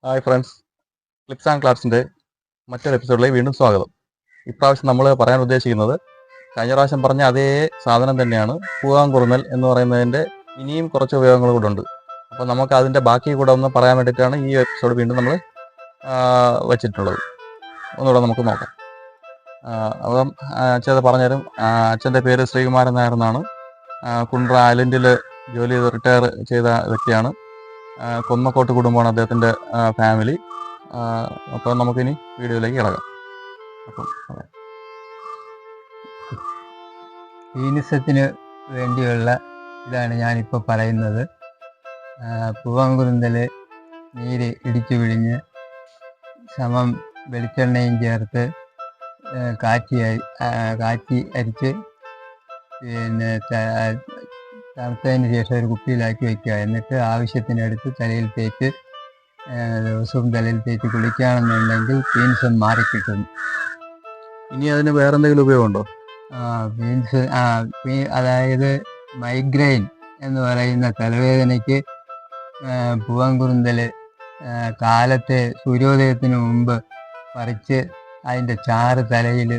Hi friends, clips and ക്ലാപ്സിൻ്റെ മറ്റൊരു എപ്പിസോഡിലേക്ക് വീണ്ടും സ്വാഗതം. ഇപ്രാവശ്യം നമ്മൾ പറയാൻ ഉദ്ദേശിക്കുന്നത് കഴിഞ്ഞ പ്രാവശ്യം പറഞ്ഞ അതേ സാധനം തന്നെയാണ്. പൂവാങ്കുറുന്നൽ എന്ന് പറയുന്നതിൻ്റെ ഇനിയും കുറച്ച് ഉപയോഗങ്ങൾ കൂടെ ഉണ്ട്. അപ്പോൾ നമുക്ക് അതിൻ്റെ ബാക്കി കൂടെ ഒന്ന് പറയാൻ വേണ്ടിയിട്ടാണ് ഈ എപ്പിസോഡ് വീണ്ടും നമ്മൾ വച്ചിട്ടുള്ളത്. ഒന്നുകൂടെ നമുക്ക് നോക്കാം. അപ്പം അച്ഛൻ പറഞ്ഞുതരും. അച്ഛൻ്റെ പേര് ശ്രീകുമാരൻ നായർ എന്നാണ്. കുണ്ട്ര ഐലൻഡിൽ ജോലി ചെയ്ത് റിട്ടയർ ചെയ്ത വ്യക്തിയാണ്. കൊന്നക്കോട്ട് കുടുംബമാണ് അദ്ദേഹത്തിൻ്റെ ഫാമിലി. അപ്പോൾ നമുക്കിനി വീഡിയോയിലേക്ക് കിടക്കാം. അപ്പം പീനിസത്തിന് വേണ്ടിയുള്ള ഇതാണ് ഞാനിപ്പോൾ പറയുന്നത്. പൂവാങ്കുറുന്തൽ നീര് ഇടിച്ചു പിഴിഞ്ഞ് സമം വെളിച്ചെണ്ണയും ചേർത്ത് കാച്ചി അരിച്ച് പിന്നെ തണുത്തതിന് ശേഷം ഒരു കുപ്പിയിലാക്കി വയ്ക്കുക. എന്നിട്ട് ആവശ്യത്തിനടുത്ത് തലയിൽ തേച്ച് ദിവസവും തലയിൽ തേച്ച് കുളിക്കുകയാണെന്നുണ്ടെങ്കിൽ പീൻസും മാറിക്കിട്ടും. ഇനി അതിന് വേറെ എന്തെങ്കിലും ഉപയോഗമുണ്ടോ? അതായത് മൈഗ്രെയിൻ എന്ന് പറയുന്ന തലവേദനയ്ക്ക് പൂവാങ്കുറുന്തൽ കാലത്തെ സൂര്യോദയത്തിന് മുമ്പ് പറിച്ച് അതിൻ്റെ ചാറ് തലയിൽ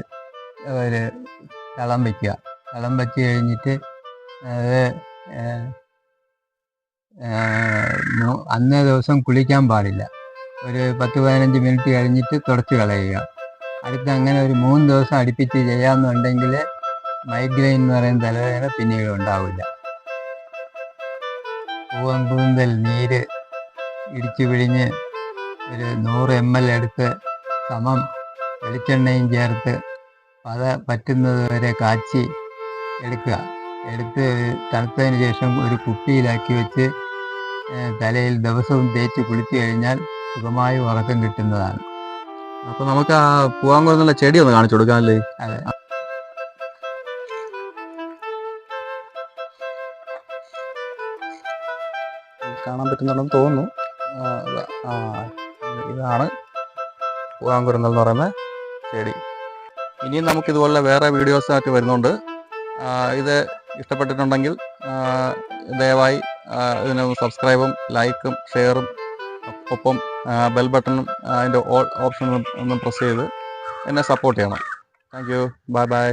ഒരു കളം വയ്ക്കുക. കളം വച്ച് കഴിഞ്ഞിട്ട് അത് അന്നേ ദിവസം കുളിക്കാൻ പാടില്ല. ഒരു 10-15 മിനിറ്റ് കഴിഞ്ഞിട്ട് തുടച്ച് കളയുക. അടുത്ത് അങ്ങനെ ഒരു 3 ദിവസം അടുപ്പിച്ച് ചെയ്യാമെന്നുണ്ടെങ്കിൽ മൈഗ്രെയിൻ എന്ന് പറയുന്ന തലവേദന പിന്നീട് ഉണ്ടാവില്ല. പൂവാങ്കുറുന്തൽ നീര് ഇടിച്ചു പിഴിഞ്ഞ് ഒരു 100 ml എടുത്ത് സമം വെളിച്ചെണ്ണയും ചേർത്ത് പറ്റുന്നത് വരെ കാച്ചി എടുക്കുക. എടുത്ത് തണുത്തതിന് ശേഷം ഒരു കുപ്പിയിലാക്കി വെച്ച് തലയിൽ ദിവസവും തേച്ച് കുളിച്ചു കഴിഞ്ഞാൽ സുഖമായി ഉറക്കം കിട്ടുന്നതാണ്. അപ്പോൾ നമുക്ക് ആ പൂവാങ്കുറുന്നലിൻ്റെ ചെടി ഒന്ന് കാണിച്ചു കൊടുക്കാമല്ലേ? അതെ, കാണാൻ പറ്റുന്നുണ്ടെന്ന് തോന്നുന്നു. ഇതാണ് പൂവാങ്കുറുന്നൽ എന്ന് പറയുന്ന ചെടി. ഇനിയും നമുക്കിതുപോലെ വേറെ വീഡിയോസായിട്ട് വരുന്നുണ്ട്. ഇത് ഇഷ്ടപ്പെട്ടിട്ടുണ്ടെങ്കിൽ ദയവായി ഇതിന് സബ്സ്ക്രൈബും ലൈക്കും ഷെയറും ഒപ്പം ബെൽ ബട്ടണും അതിൻ്റെ ഓൾ ഓപ്ഷനും ഒന്ന് പ്രസ് ചെയ്ത് എന്നെ സപ്പോർട്ട് ചെയ്യണം. Thank you. Bye bye.